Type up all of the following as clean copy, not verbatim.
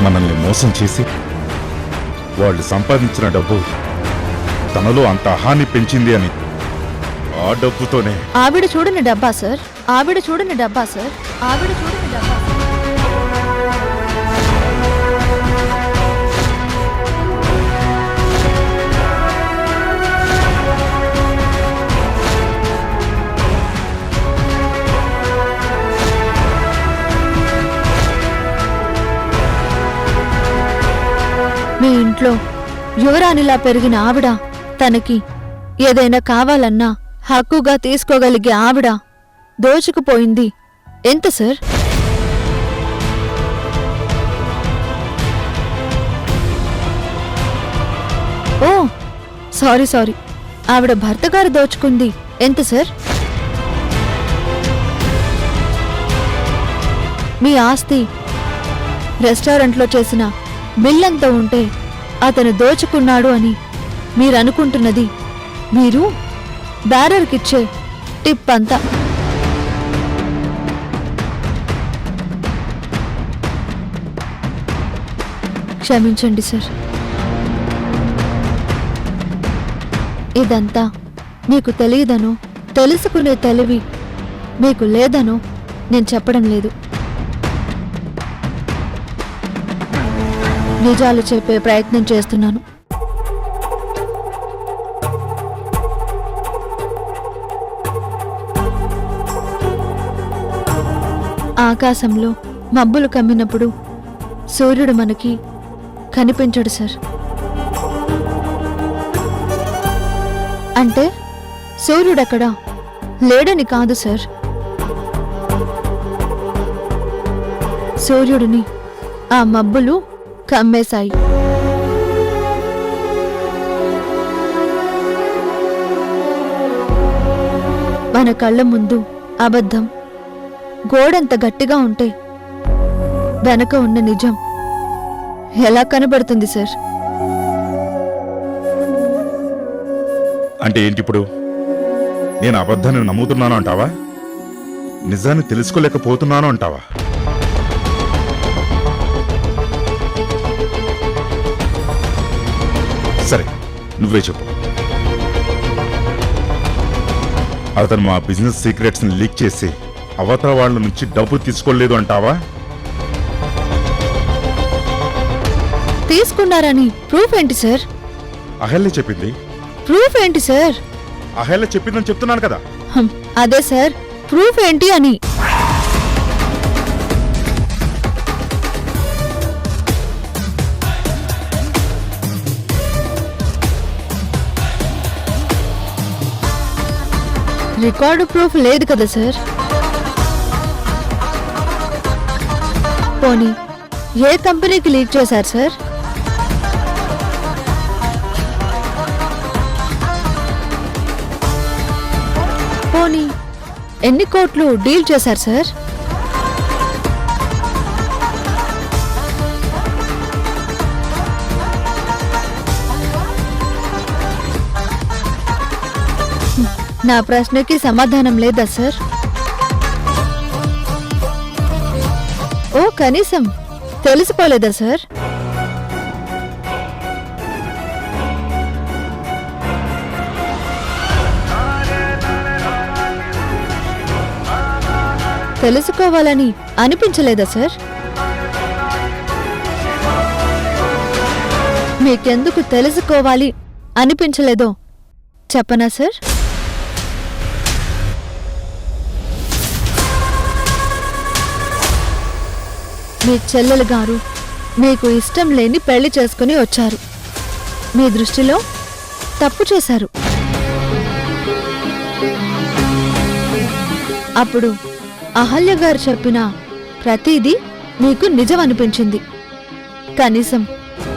మనల్ని మోసం చేసి వాళ్ళు సంపాదించిన డబ్బు తనలో అంత హాని పెంచింది అని ఆ డబ్బుతోనే ఆవిడ చూడని డబ్బా సార్, ఆవిడ చూడని డబ్బా సార్, ఆవిడ చూడని డబ్బా సార్. మీ ఇంట్లో యువరాణిలా పెరిగిన ఆవిడ తనకి ఏదైనా కావాలన్నా హక్కుగా తీసుకోగలిగే ఆవిడ దోచుకుపోయింది ఎంత సార్? ఓ సారీ, ఆవిడ భర్త గారు దోచుకుంది ఎంత సార్? మీ ఆస్తి రెస్టారెంట్లో చేసిన బిల్లంతా ఉంటే అతను దోచుకున్నాడు అని మీరనుకుంటున్నది మీరు బ్యారర్కిచ్చే టిప్ అంతా. క్షమించండి సార్, ఇదంతా మీకు తెలియదనో తెలుసుకునే తెలివి మీకు లేదనో నేను చెప్పడం లేదు. నిజాలు చెప్పే ప్రయత్నం చేస్తున్నాను. ఆకాశంలో మబ్బులు కమ్మినప్పుడు సూర్యుడు మనకి కనిపించడు సార్. అంటే సూర్యుడక్కడ లేడని కాదు సార్. సూర్యుడిని ఆ మబ్బులు కమ్మేశాయి. మన కళ్ళ ముందు అబద్ధం గోడంత గట్టిగా ఉంటే వెనక ఉన్న నిజం ఎలా కనబడుతుంది సార్? అంటే ఏంటి ఇప్పుడు? నేను అబద్ధాన్ని నమ్ముతున్నాను అంటావా? నిజాన్ని తెలుసుకోలేకపోతున్నాను అంటావా? సరే, నువ్వే చెప్పు. అతను మా బిజినెస్ సీక్రెట్స్ ని లీక్ చేసి అవతల వాళ్ళ నుంచి డబ్బు తీసుకోలేదు అంటావా? తీసుకున్నారని ప్రూఫ్ ఏంటి సార్? అహల్య చెప్పింది. ప్రూఫ్ ఏంటి సార్? అహల్య చెప్పిందని చెప్తున్నాను కదా. అదే సార్, ప్రూఫ్ ఏంటి అని. రికార్డు ప్రూఫ్ లేదు కదా సార్. పోనీ ఏ కంపెనీకి లీక్ చేశారు సార్? పోనీ ఎన్ని కోట్లు డీల్ చేశారు సార్? నా ప్రశ్నకి సమాధానం లేదా సార్? ఓ కనీసం తెలిసిపోలేదా సార్? తెలుసుకోవాలని అనిపించలేదా సార్? మీకెందుకు తెలుసుకోవాలి అనిపించలేదో చెప్పనా సార్? మీ చెల్లెలు గారు మీకు ఇష్టం లేని పెళ్లి చేసుకుని వచ్చారు. మీ దృష్టిలో తప్పు చేశారు. అప్పుడు అహల్య గారు చెప్పిన ప్రతిదీ మీకు నిజం అనిపించింది. కనీసం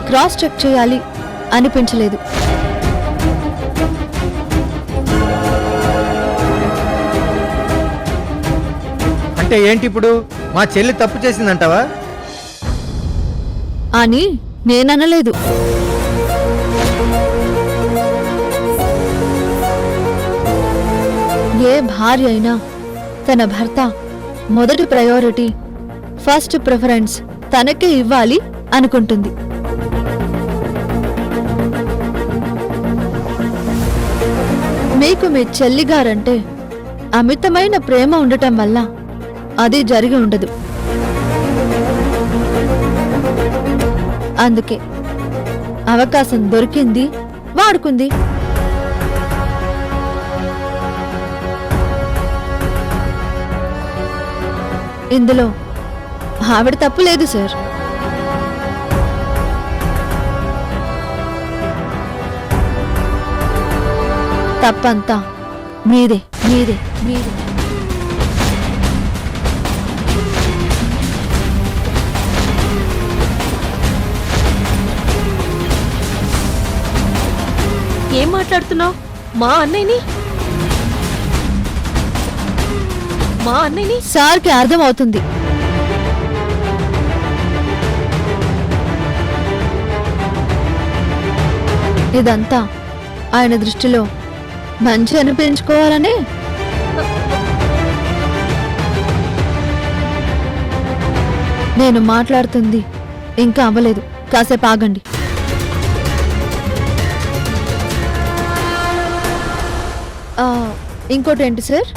క్రాస్ చెక్ చేయాలి అనిపించలేదు. అంటే ఏంటి ఇప్పుడు? మా చెల్లి తప్పు చేసిందంటావా అని నేననలేదు. ఏ భార్య అయినా తన భర్త మొదటి ప్రయారిటీ, ఫస్ట్ ప్రిఫరెన్స్ తనకే ఇవ్వాలి అనుకుంటుంది. మీకు మీ చెల్లిగారంటే అమితమైన ప్రేమ ఉండటం వల్ల అది జరిగి ఉండదు. అందుకే అవకాశం దొరికింది, వాడుకుంది. ఇందులో ఆవిడ తప్పు లేదు సార్. తప్పంతా మీదే మీదే మీదే. ఏం మాట్లాడుతున్నావు? మా అన్నయ్యని సార్కి అర్థం అవుతుంది. ఇదంతా ఆయన దృష్టిలో మంచి అనిపించుకోవాలనే. నేను మాట్లాడుతుంది ఇంకా అవ్వలేదు, కాసేపు ఆగండి. ఇంకోటేంటి సార్?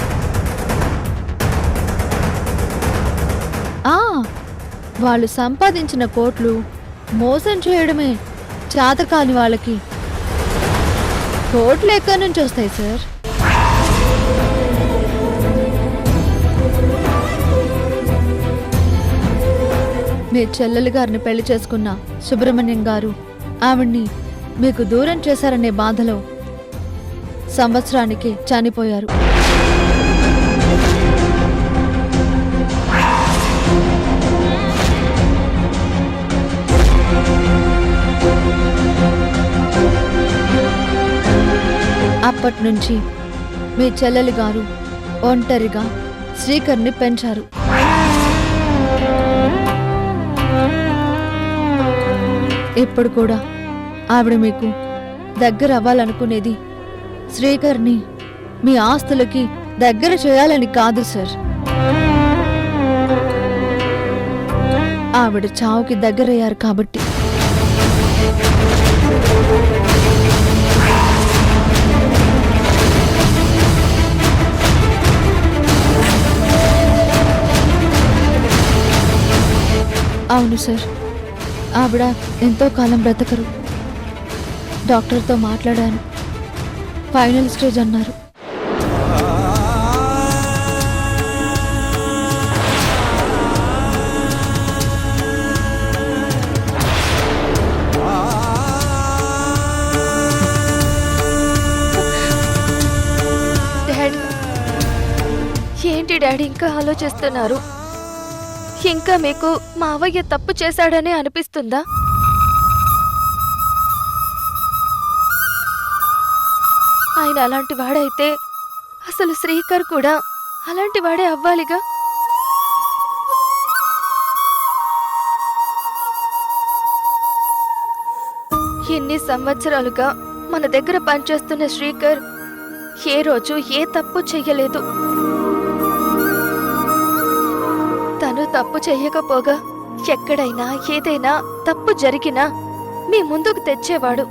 వాళ్ళు సంపాదించిన కోట్లు మోసం చేయడమే చాతకాని వాళ్ళకి కోట్లు ఎక్కడి నుంచి వస్తాయి సార్? మీ చెల్లెలు గారిని పెళ్లి చేసుకున్న సుబ్రహ్మణ్యం గారు ఆవిడ్ని మీకు దూరం చేశారనే బాధలో సంవత్సరానికి చనిపోయారు. అప్పటి నుంచి మీ చెల్లెలు గారు ఒంటరిగా శ్రీకర్ని పెంచారు. ఇప్పుడు కూడా ఆవిడ మీకు దగ్గర అవ్వాలనుకునేది శ్రీకర్ని మీ ఆస్తులకి దగ్గర చేయాలని కాదు సార్. ఆవిడ చావుకి దగ్గరయ్యారు కాబట్టి. అవును సార్, ఆవిడ ఎంతో కాలం బ్రతకరు. డాక్టర్తో మాట్లాడాను, ఫైనల్ స్టేజ్ అన్నారు. ఏంటి డాడీ ఇంకా ఆలోచిస్తున్నారు? ఇంకా మీకు మావయ్య తప్పు చేశాడనే అనిపిస్తుందా? ఆయన అలాంటి వాడైతే అసలు శ్రీకర్ కూడా అలాంటి వాడే అవ్వాలిగా. ఎన్ని సంవత్సరాలుగా మన దగ్గర పనిచేస్తున్న శ్రీకర్ ఏ రోజు ఏ తప్పు చెయ్యలేదు. తను తప్పు చెయ్యకపోగా ఎక్కడైనా ఏదైనా తప్పు జరిగినా మీ ముందుకు తెచ్చేవాడు.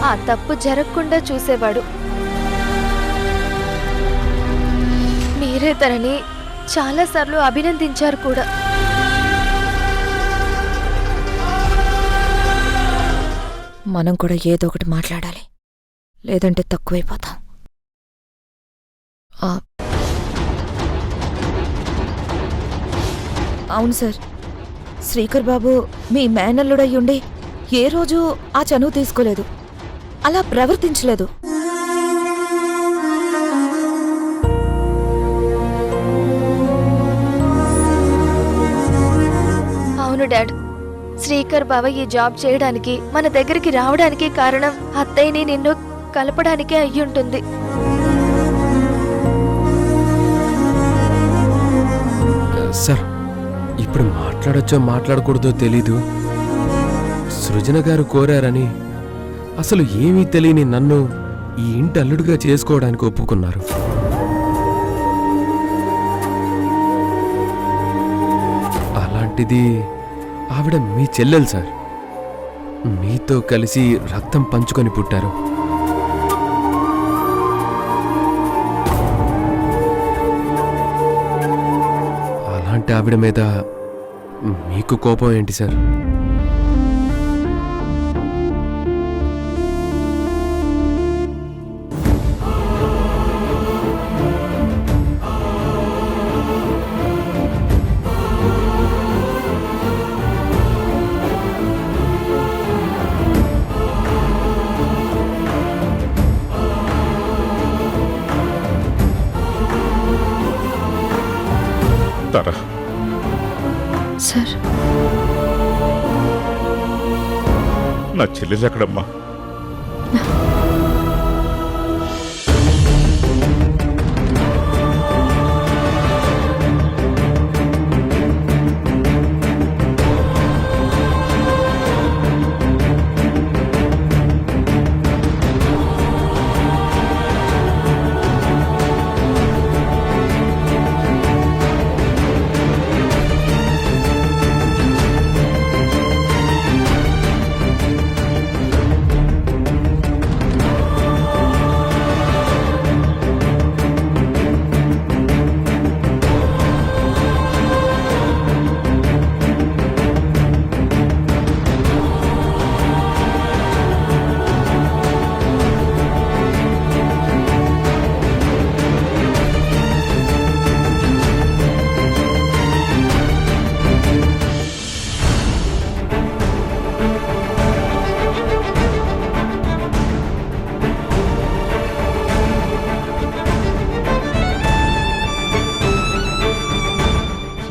ఆ తప్పు జరగకుండా చూసేవాడు. మీరే తనని చాలాసార్లు అభినందించారు కూడా. మనం కూడా ఏదో ఒకటి మాట్లాడాలి, లేదంటే తక్కువైపోతాం. అవును సార్, శ్రీకర్ బాబు మీ మేనల్లుడయ్యుండి ఏ రోజు ఆ చనువు తీసుకోలేదు, అలా ప్రవర్తించలేదు. అవును డాడ్, శ్రీకర్ బావ ఈ జాబ్ చేయడానికి మన దగ్గరికి రావడానికి కారణం అత్తయ్యని నిన్ను కలపడానికే అయ్యుంటుంది. సార్, ఇప్పుడు మాట్లాడొచ్చో మాట్లాడకూడదో తెలీదు. సృజన గారు కోరారని అసలు ఏమీ తెలియని నన్ను ఈ ఇంటి అల్లుడిగా చేసుకోవడానికి ఒప్పుకున్నారు. అలాంటిది ఆవిడ మీ చెల్లెలు సార్. మీతో కలిసి రక్తం పంచుకొని పుట్టారు. అలాంటి ఆవిడ మీద మీకు కోపం ఏంటి సార్? తారా, సార్, నా చెల్లెలు ఎక్కడమ్మా?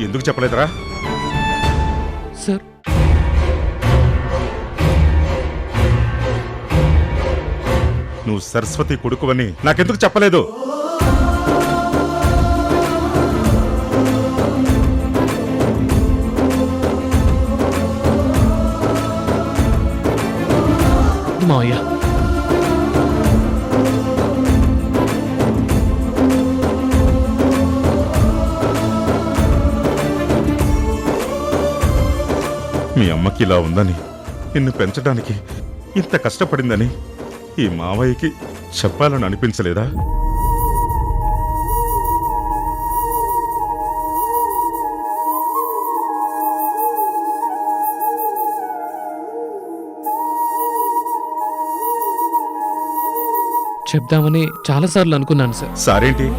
ఎందుకు చెప్పలేదురా? సార్, నువ్వు సరస్వతి కొడుకువని నాకెందుకు చెప్పలేదు? మావయ్య, మీ అమ్మకి ఇలా ఉందని, నిన్ను పెంచడానికి ఇంత కష్టపడిందని ఈ మావయ్యకి చెప్పాలని అనిపించలేదా? చెప్దామని చాలాసార్లు అనుకున్నాను సార్. సారేంటి?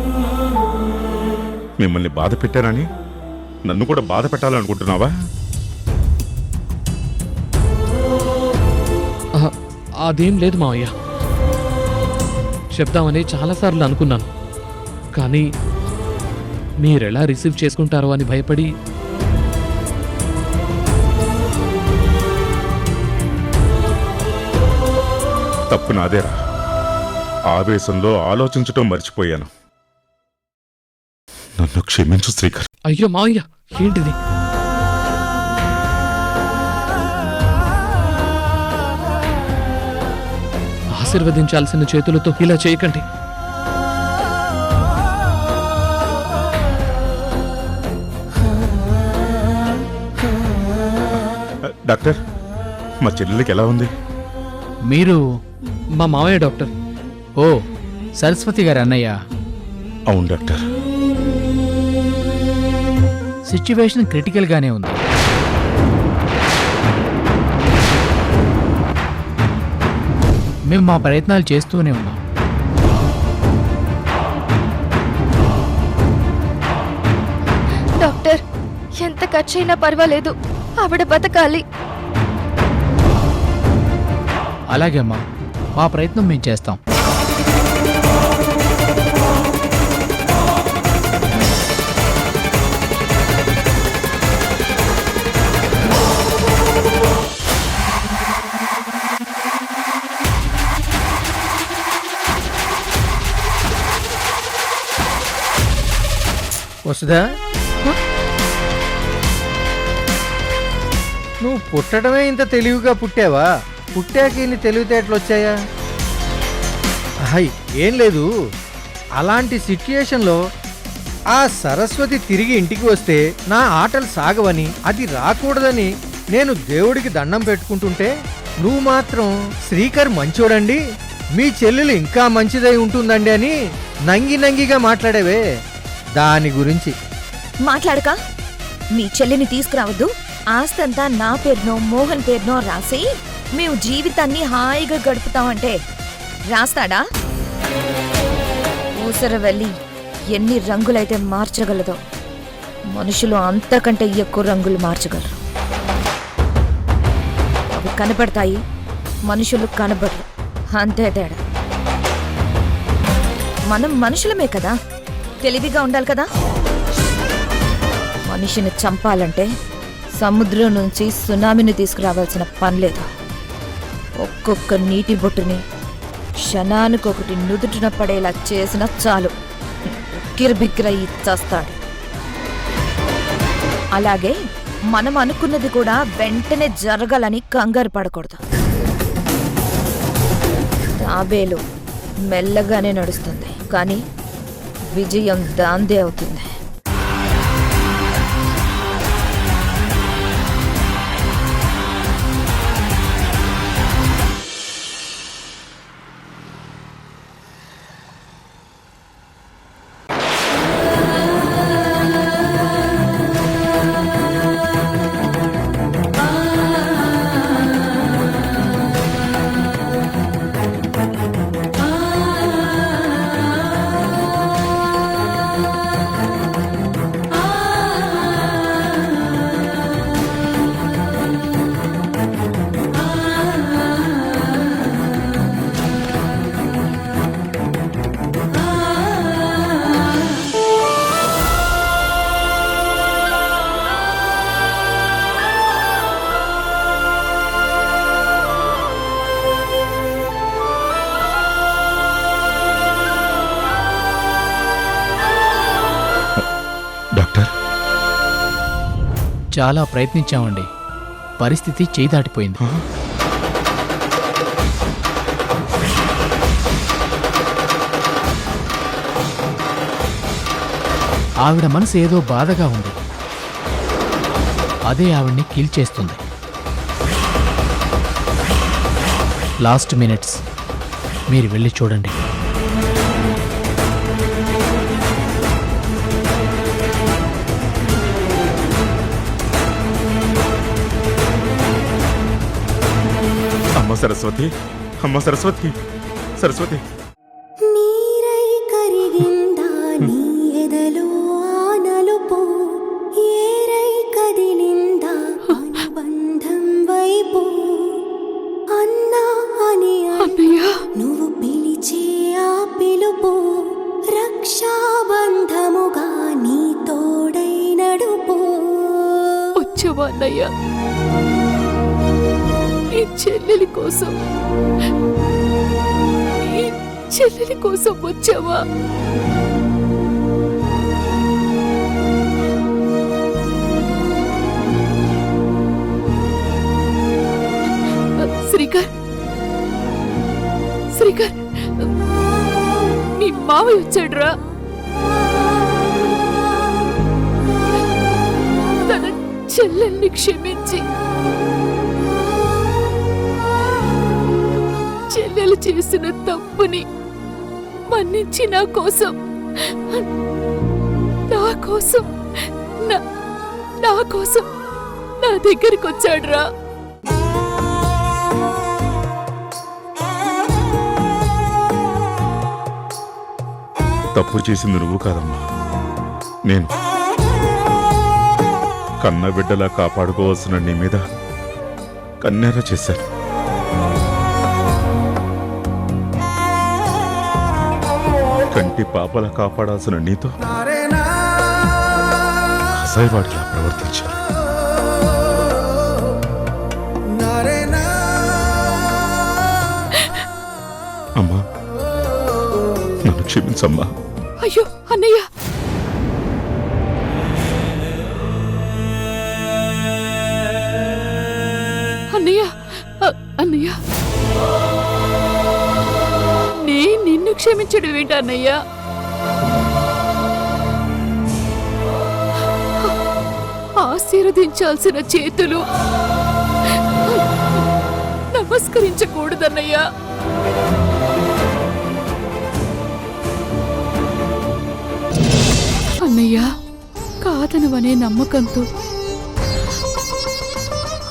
మిమ్మల్ని బాధ పెట్టానని నన్ను కూడా బాధ పెట్టాలనుకుంటున్నావా? అదేం లేదు మావయ్య, చెప్దామని చాలాసార్లు అనుకున్నాను. కానీ మీరెలా రిసీవ్ చేసుకుంటారో అని భయపడి. తప్పు నాదేరా. ఆవేశంలో ఆలోచించటం మర్చిపోయాను. నన్ను క్షమించు శ్రీకర్. అయ్యో మావయ్య, ఏంటిది? ఆశీర్వదించాల్సిన చేతులతో ఇలా చేయకండి. డాక్టర్, మా చెల్లెలికి ఎలా ఉంది? మీరు మా మావయ్య డాక్టర్. ఓ సరస్వతి గారు అన్నయ్య. అవును డాక్టర్. సిచ్యువేషన్ క్రిటికల్గానే ఉంది. మేము మా ప్రయత్నాలు చేస్తూనే ఉన్నాం. డాక్టర్, ఎంత ఖర్చైనా పర్వాలేదు, ఆవిడ బతకాలి. అలాగే అమ్మా, మా ప్రయత్నం మేము చేస్తాం. వసుదా, నువ్వు పుట్టడమే ఇంత తెలివిగా పుట్టావా? పుట్టాక ఇన్ని తెలివితేటలు వచ్చాయా? ఏం లేదు, అలాంటి సిచ్యుయేషన్లో ఆ సరస్వతి తిరిగి ఇంటికి వస్తే నా ఆటలు సాగవని, అది రాకూడదని నేను దేవుడికి దండం పెట్టుకుంటుంటే నువ్వు మాత్రం శ్రీకర్ మంచోడండి, మీ చెల్లెలు ఇంకా మంచిదై ఉంటుందండి అని నంగిగా మాట్లాడేవే. దాని గురించి మాట్లాడక మీ చెల్లిని తీసుకురావద్దు. ఆస్తంతా నా పేరునో మోహన్ పేరునో రాసి మేము జీవితాన్ని హాయిగా గడుపుతామంటే రాస్తాడా? ఊసర వెళ్ళి ఎన్ని రంగులైతే మార్చగలదో మనుషులు అంతకంటే ఎక్కువ రంగులు మార్చగలరు. అవి కనపడతాయి, మనుషులు కనబడరు, అంతే తేడా. మనం మనుషులమే కదా, తెలివిగా ఉండాలి కదా. మనిషిని చంపాలంటే సముద్రం నుంచి సునామీని తీసుకురావాల్సిన పని లేదు. ఒక్కొక్క నీటి బొట్టుని క్షణానికొకటి నుదుటిన పడేలా చేసినా చాలు, కిరబిక్కిరయి చస్తాడు. అలాగే మనం అనుకున్నది కూడా వెంటనే జరగాలని కంగారు పడకూడదు. తాబేలు మెల్లగానే నడుస్తుంది, కానీ విజయం దాందే అవుతుంది. డాక్టర్, చాలా ప్రయత్నించామండి, పరిస్థితి చేయి దాటిపోయింది. ఆవిడ మనసు ఏదో బాధగా ఉంది, అదే ఆవిడ్ని కిల్ చేస్తుంది. లాస్ట్ మినిట్స్, మీరు వెళ్ళి చూడండి. అమ్మ సరస్వతి, అమ్మ సరస్వతి, సరస్వతి. నీరై కరిగిందా నీ ఎదలో ఆనలుపో, ఏరై కదిలిందా అనుబంధం వైపు, అన్నా అని నువ్వు పిలిచే ఆ పిలుపు, రక్షాబంధముగా నీ తోడై నడుపో. వచ్చావా అన్నయ్య, ఈ చెల్లెలి కోసం, ఈ చెల్లెలి కోసం వచ్చావా? శ్రీకర్, శ్రీకర్, మీ మావయ్య వచ్చాడురా. తన చెల్లెల్ని క్షమించి చెల్లెలు చేసిన తప్పుని మన్నించి నా కోసం నా దగ్గరికి వచ్చాడురా. తప్పు చేసింది నువ్వు కాదమ్మా, నేను. కన్న బిడ్డలా కాపాడుకోవాల్సిన నీ మీద కన్నెర చేశాను. కంటి పాపలా కాపాడాల్సిన నీతో అసహ్యవాడిలా ప్రవర్తించాను. అమ్మా, నన్ను క్షమించమ్మా. అయ్యో అన్నయ్య, అన్నయ్య, అన్నయ్య, నిన్ను క్షమించడం ఏంటన్నయ్యా? ఆశీర్వదించాల్సిన చేతులు నమస్కరించకూడదన్నయ్యా. అన్నయ్య, కాదనవనే నమ్మకంతో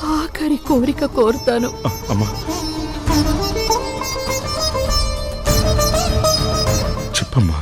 ఆఖరి కోరిక కోరుతాను. అమ్మా చెప్పమ్మా.